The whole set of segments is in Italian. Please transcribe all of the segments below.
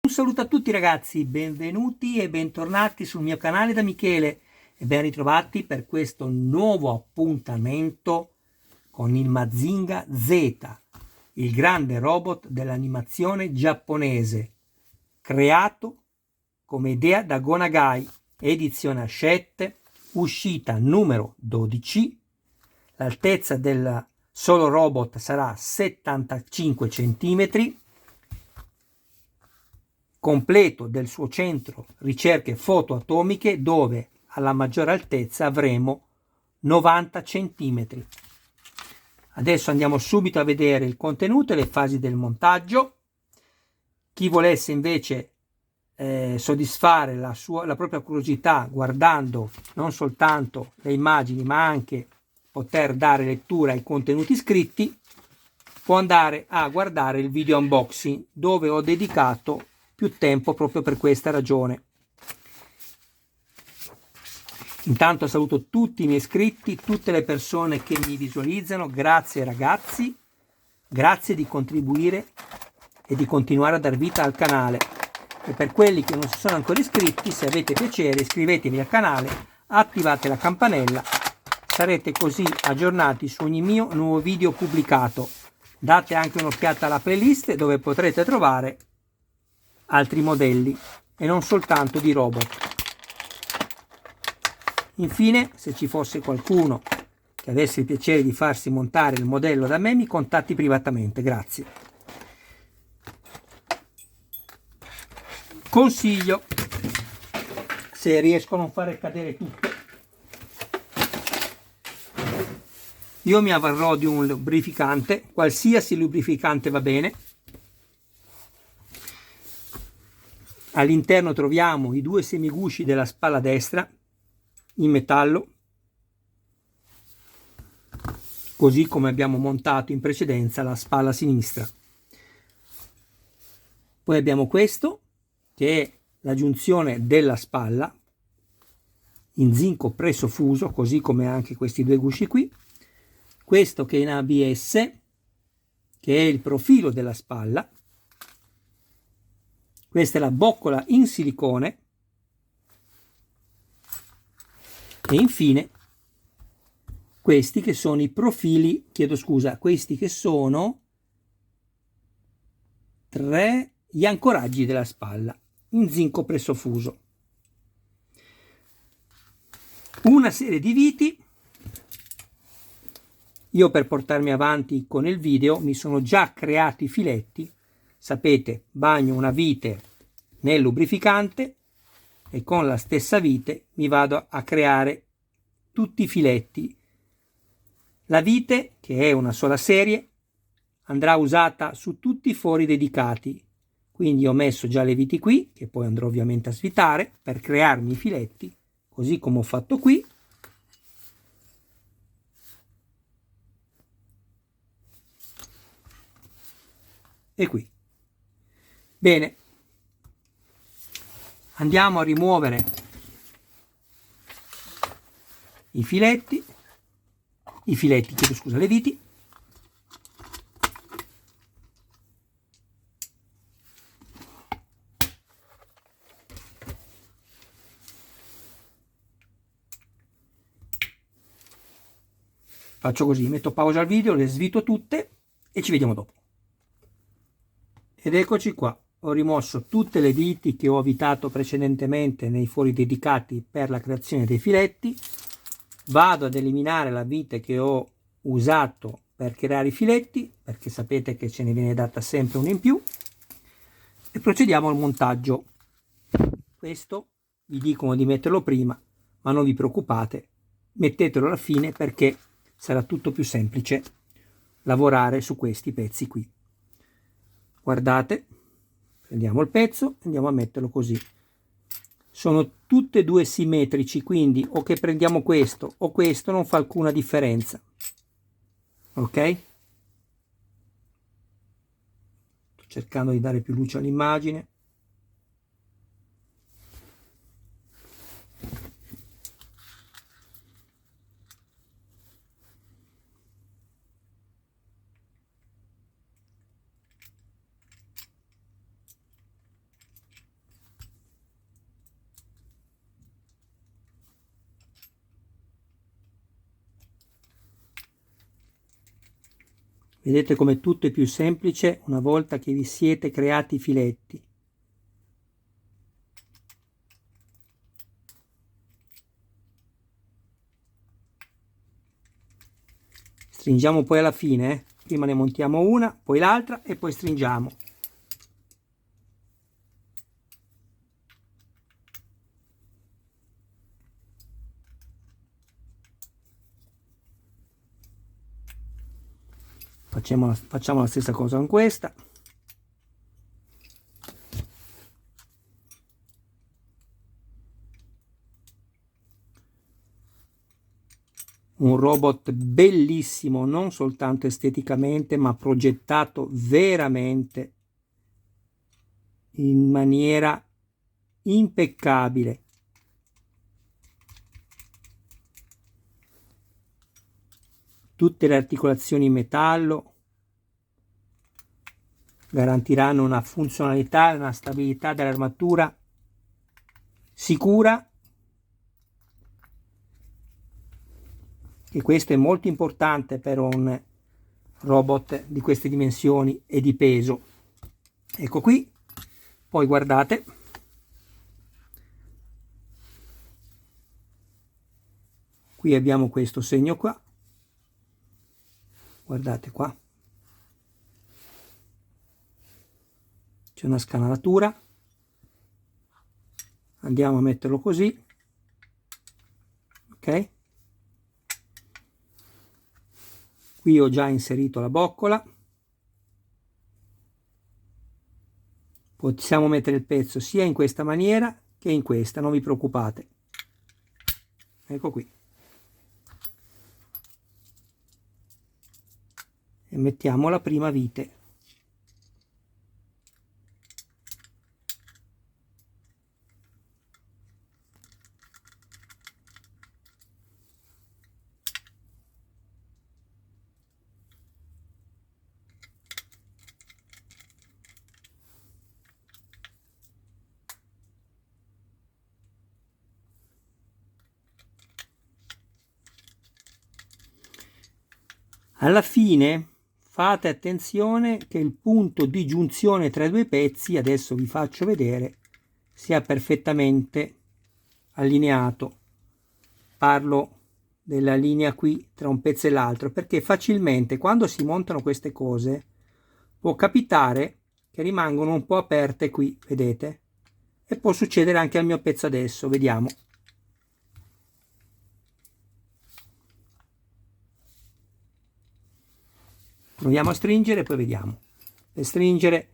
Un saluto a tutti ragazzi, benvenuti e bentornati sul mio canale da Michele e ben ritrovati per questo nuovo appuntamento con il Mazinga Z, il grande robot dell'animazione giapponese, creato come idea da Go Nagai, edizione Hachette, uscita numero 12. L'altezza del solo robot sarà 75 cm, completo del suo centro ricerche fotoatomiche, dove alla maggiore altezza avremo 90 cm. Adesso andiamo subito a vedere il contenuto e le fasi del montaggio. Chi volesse invece soddisfare la propria curiosità guardando non soltanto le immagini ma anche poter dare lettura ai contenuti scritti, può andare a guardare il video unboxing, dove ho dedicato più tempo proprio per questa ragione. Intanto saluto tutti i miei iscritti, tutte le persone che mi visualizzano. Grazie ragazzi, grazie di contribuire e di continuare a dar vita al canale. E per quelli che non si sono ancora iscritti, se avete piacere iscrivetevi al canale, attivate la campanella, sarete così aggiornati su ogni mio nuovo video pubblicato. Date anche un'occhiata alla playlist, dove potrete trovare altri modelli e non soltanto di robot. Infine, se ci fosse qualcuno che avesse il piacere di farsi montare il modello da me, mi contatti privatamente. Grazie. Consiglio, se riesco a non fare cadere tutto, io mi avvarrò di un lubrificante, qualsiasi lubrificante va bene. All'interno troviamo i due semigusci della spalla destra in metallo, così come abbiamo montato in precedenza la spalla sinistra. Poi abbiamo questo, che è la giunzione della spalla in zinco presso fuso, così come anche questi due gusci qui. Questo che è in ABS, che è il profilo della spalla. Questa è la boccola in silicone. E infine questi che sono i profili, questi che sono gli ancoraggi della spalla in zinco presso fuso. Una serie di viti. Io, per portarmi avanti con il video, mi sono già creati i filetti. Sapete, bagno una vite nel lubrificante e con la stessa vite mi vado a creare tutti i filetti. La vite, che è una sola serie, andrà usata su tutti i fori dedicati. Quindi ho messo già le viti qui, che poi andrò ovviamente a svitare per crearmi i filetti, così come ho fatto qui. E qui. Bene, andiamo a rimuovere i filetti, le viti. Faccio così, metto pausa al video, le svito tutte e ci vediamo dopo. Ed eccoci qua, ho rimosso tutte le viti che ho avvitato precedentemente nei fori dedicati per la creazione dei filetti. Vado ad eliminare la vite che ho usato per creare i filetti, perché sapete che ce ne viene data sempre una in più, e procediamo al montaggio. Questo vi dicono di metterlo prima, ma non vi preoccupate, mettetelo alla fine perché sarà tutto più semplice lavorare su questi pezzi qui. Guardate, prendiamo il pezzo e andiamo a metterlo così. Sono tutte e due simmetrici, quindi o che prendiamo questo o questo non fa alcuna differenza. Ok? Sto cercando di dare più luce all'immagine. Vedete come tutto è più semplice una volta che vi siete creati i filetti. Stringiamo poi alla fine, prima ne montiamo una, poi l'altra e poi stringiamo. Facciamo la stessa cosa con questa. Un robot bellissimo, non soltanto esteticamente, ma progettato veramente in maniera impeccabile. Tutte le articolazioni in metallo garantiranno una funzionalità e una stabilità dell'armatura sicura, e questo è molto importante per un robot di queste dimensioni e di peso. Ecco qui, poi guardate, qui abbiamo questo segno qua, guardate qua, c'è una scanalatura, andiamo a metterlo così, ok? Qui ho già inserito la boccola, possiamo mettere il pezzo sia in questa maniera che in questa, non vi preoccupate. Ecco qui. E mettiamo la prima vite. Alla fine fate attenzione che il punto di giunzione tra i due pezzi, adesso vi faccio vedere, sia perfettamente allineato. Parlo della linea qui tra un pezzo e l'altro, perché facilmente quando si montano queste cose può capitare che rimangono un po' aperte qui, vedete? E può succedere anche al mio pezzo adesso, vediamo. Proviamo a stringere e poi vediamo. Per stringere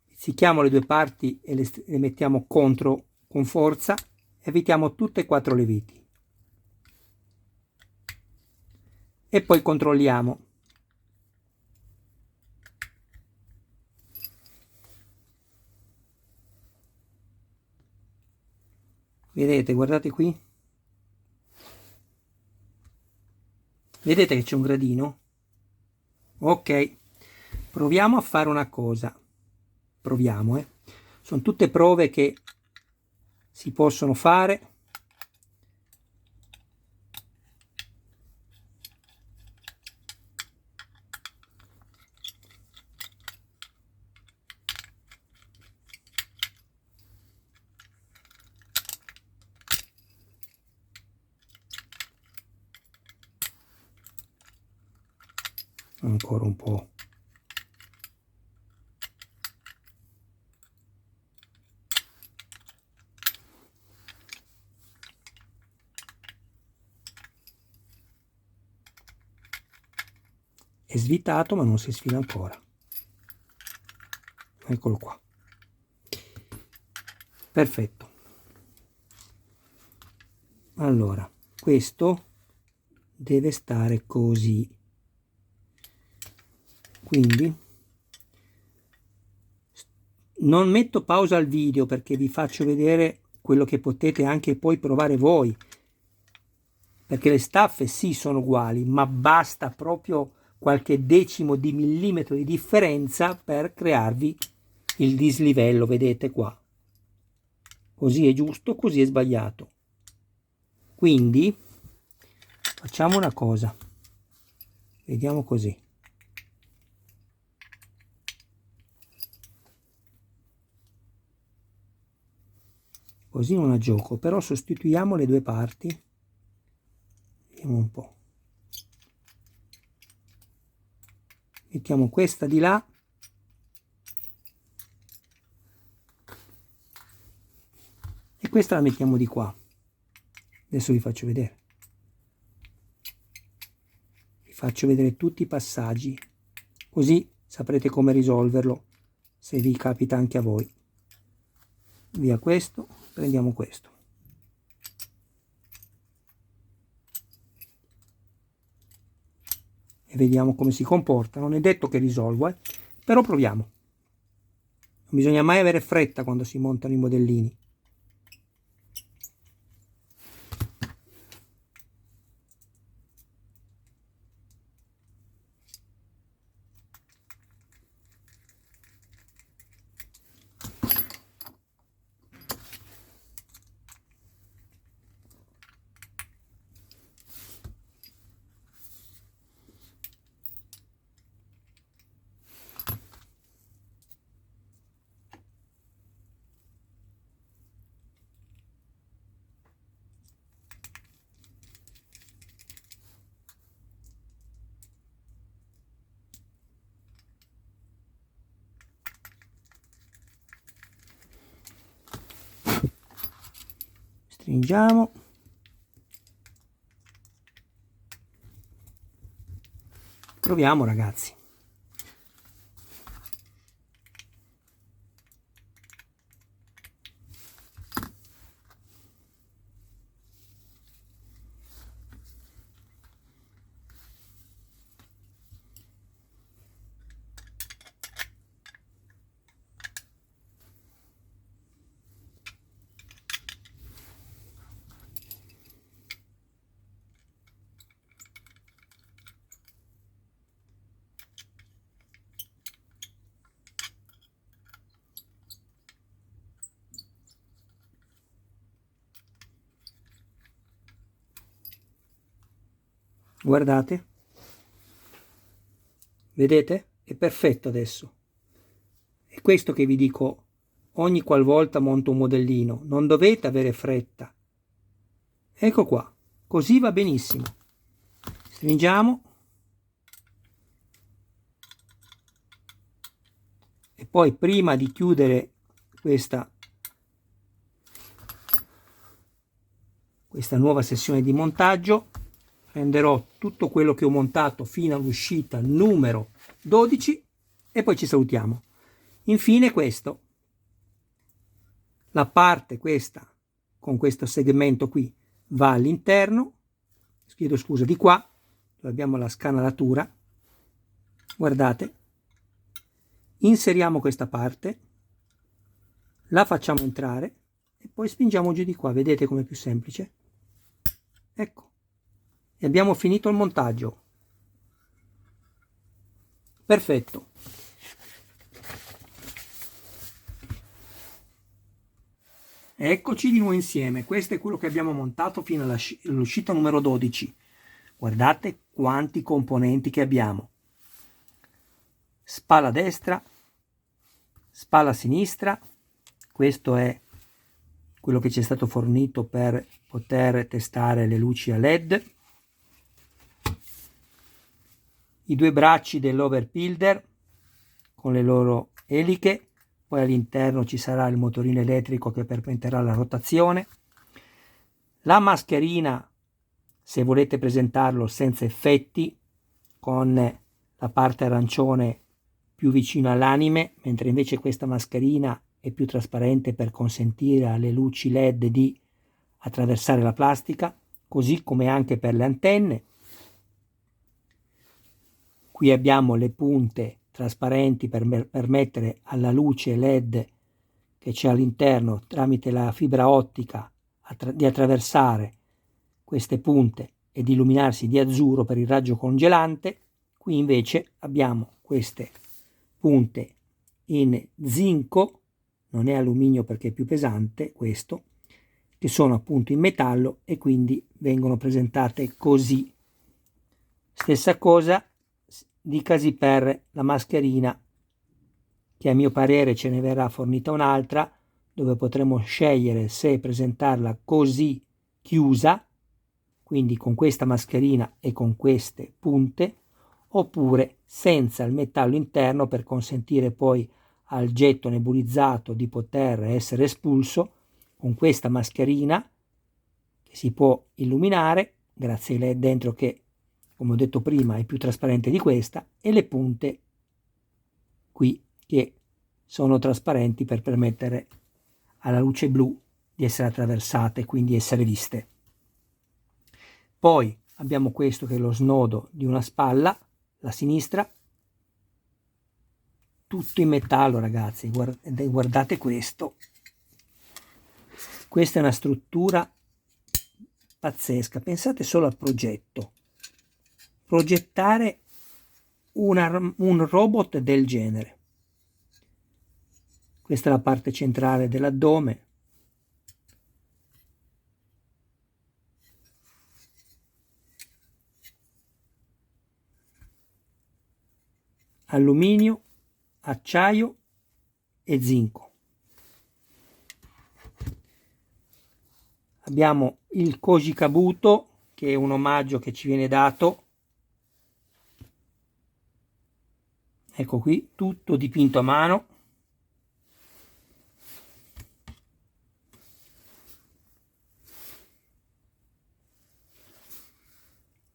pizzichiamo le due parti e le mettiamo contro con forza, evitiamo tutte e quattro le viti. E poi controlliamo. Vedete, guardate qui. Vedete che c'è un gradino? Ok, proviamo a fare una cosa. Proviamo, Sono tutte prove che si possono fare. Ancora un po'. È svitato ma non si sfila ancora. Eccolo qua. Perfetto. Allora, questo deve stare così. Quindi non metto pausa al video perché vi faccio vedere quello che potete anche poi provare voi, perché le staffe sì sono uguali, ma basta proprio qualche decimo di millimetro di differenza per crearvi il dislivello, vedete qua. Così è giusto, così è sbagliato. Quindi facciamo una cosa, vediamo così. così non ha gioco, però sostituiamo le due parti, vediamo un po', mettiamo questa di là e questa la mettiamo di qua. Adesso vi faccio vedere, tutti i passaggi, così saprete come risolverlo se vi capita anche a voi. Via questo, prendiamo questo. E vediamo come si comporta. Non è detto che risolva, però proviamo. Non bisogna mai avere fretta quando si montano i modellini. Stringiamo. Proviamo, ragazzi. Guardate, vedete? È perfetto adesso. È questo che vi dico ogni qualvolta monto un modellino, non dovete avere fretta. Ecco qua, così va benissimo. Stringiamo e poi prima di chiudere questa nuova sessione di montaggio prenderò tutto quello che ho montato fino all'uscita numero 12 e poi ci salutiamo. Infine questo, la parte questa con questo segmento qui va all'interno, chiedo scusa, di qua dove abbiamo la scanalatura, guardate, inseriamo questa parte, la facciamo entrare e poi spingiamo giù di qua, vedete com'è più semplice? Ecco, e abbiamo finito il montaggio. Perfetto. Eccoci di nuovo insieme, questo è quello che abbiamo montato fino all'uscita numero 12. Guardate quanti componenti che abbiamo. Spalla destra, spalla sinistra, questo è quello che ci è stato fornito per poter testare le luci a LED. I due bracci dell'overbuilder con le loro eliche, poi all'interno ci sarà il motorino elettrico che permetterà la rotazione, la mascherina se volete presentarlo senza effetti con la parte arancione più vicino all'anime, mentre invece questa mascherina è più trasparente per consentire alle luci LED di attraversare la plastica, così come anche per le antenne. Qui abbiamo le punte trasparenti per permettere alla luce LED che c'è all'interno tramite la fibra ottica di attraversare queste punte ed illuminarsi di azzurro per il raggio congelante. Qui invece abbiamo queste punte in zinco, non è alluminio perché è più pesante questo, che sono appunto in metallo e quindi vengono presentate così. Stessa cosa dicasi per la mascherina, che a mio parere ce ne verrà fornita un'altra dove potremo scegliere se presentarla così chiusa, quindi con questa mascherina e con queste punte, oppure senza il metallo interno per consentire poi al getto nebulizzato di poter essere espulso con questa mascherina che si può illuminare grazie ai LED dentro che, come ho detto prima, è più trasparente di questa, e le punte qui che sono trasparenti per permettere alla luce blu di essere attraversate, quindi essere viste. Poi abbiamo questo che è lo snodo di una spalla, la sinistra, tutto in metallo, ragazzi. Guardate questo. Questa è una struttura pazzesca. Pensate solo al progetto. Progettare un robot del genere. Questa è la parte centrale dell'addome. Alluminio, acciaio e zinco. Abbiamo il Koji Kabuto, che è un omaggio che ci viene dato. Ecco qui, tutto dipinto a mano.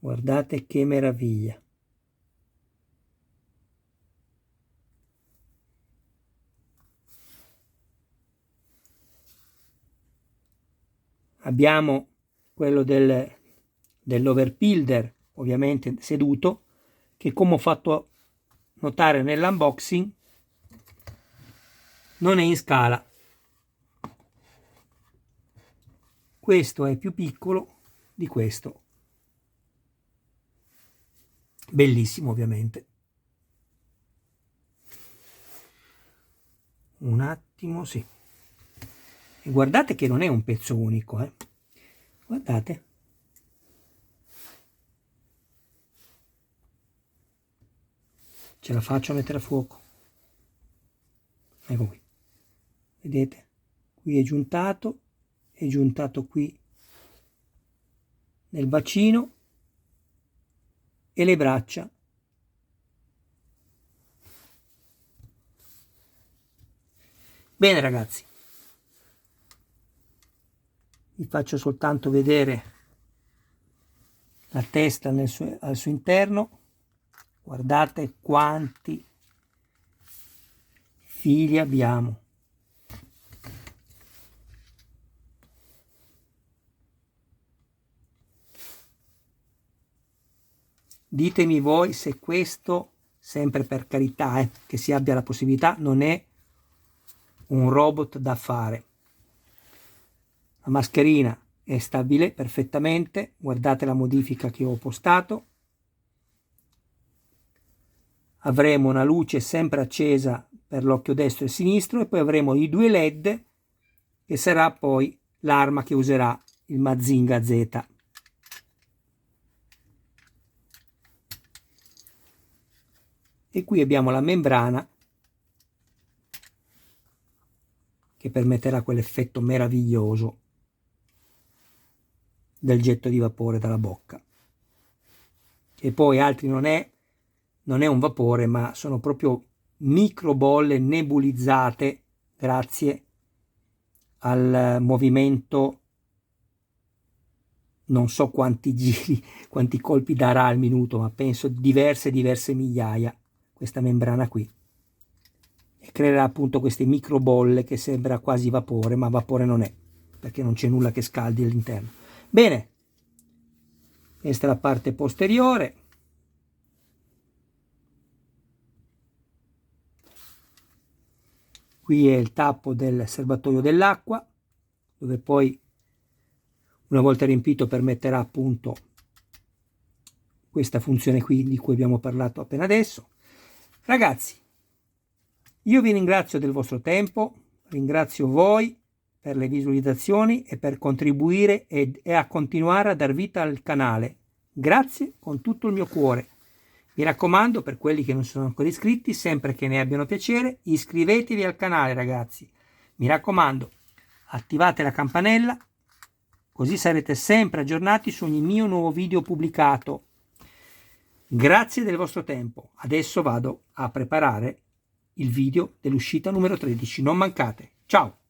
Guardate che meraviglia. Abbiamo quello dell'overbuilder, ovviamente seduto, che come ho fatto notare nell'unboxing non è in scala. Questo è più piccolo di questo. Bellissimo, ovviamente. Un attimo, sì. E guardate che non è un pezzo unico, guardate. Ce la faccio a mettere a fuoco. Ecco qui. Vedete? Qui è giuntato qui nel bacino e le braccia. Bene, ragazzi. Vi faccio soltanto vedere la testa al suo interno. Guardate quanti fili abbiamo. Ditemi voi se questo, sempre per carità, che si abbia la possibilità, non è un robot da fare. La mascherina è stabile perfettamente, guardate la modifica che ho postato. Avremo una luce sempre accesa per l'occhio destro e sinistro e poi avremo i due LED che sarà poi l'arma che userà il Mazinga Z. E qui abbiamo la membrana che permetterà quell'effetto meraviglioso del getto di vapore dalla bocca. E poi altri non è un vapore, ma sono proprio microbolle nebulizzate grazie al movimento, non so quanti giri, quanti colpi darà al minuto, ma penso diverse migliaia questa membrana qui, e creerà appunto queste microbolle che sembra quasi vapore, ma vapore non è, perché non c'è nulla che scaldi all'interno. Bene, questa è la parte posteriore. Qui è il tappo del serbatoio dell'acqua, dove poi una volta riempito permetterà appunto questa funzione qui di cui abbiamo parlato appena adesso. Ragazzi, io vi ringrazio del vostro tempo, ringrazio voi per le visualizzazioni e per contribuire e a continuare a dar vita al canale. Grazie con tutto il mio cuore. Mi raccomando, per quelli che non sono ancora iscritti, sempre che ne abbiano piacere, iscrivetevi al canale, ragazzi. Mi raccomando, attivate la campanella, così sarete sempre aggiornati su ogni mio nuovo video pubblicato. Grazie del vostro tempo. Adesso vado a preparare il video dell'uscita numero 13. Non mancate. Ciao!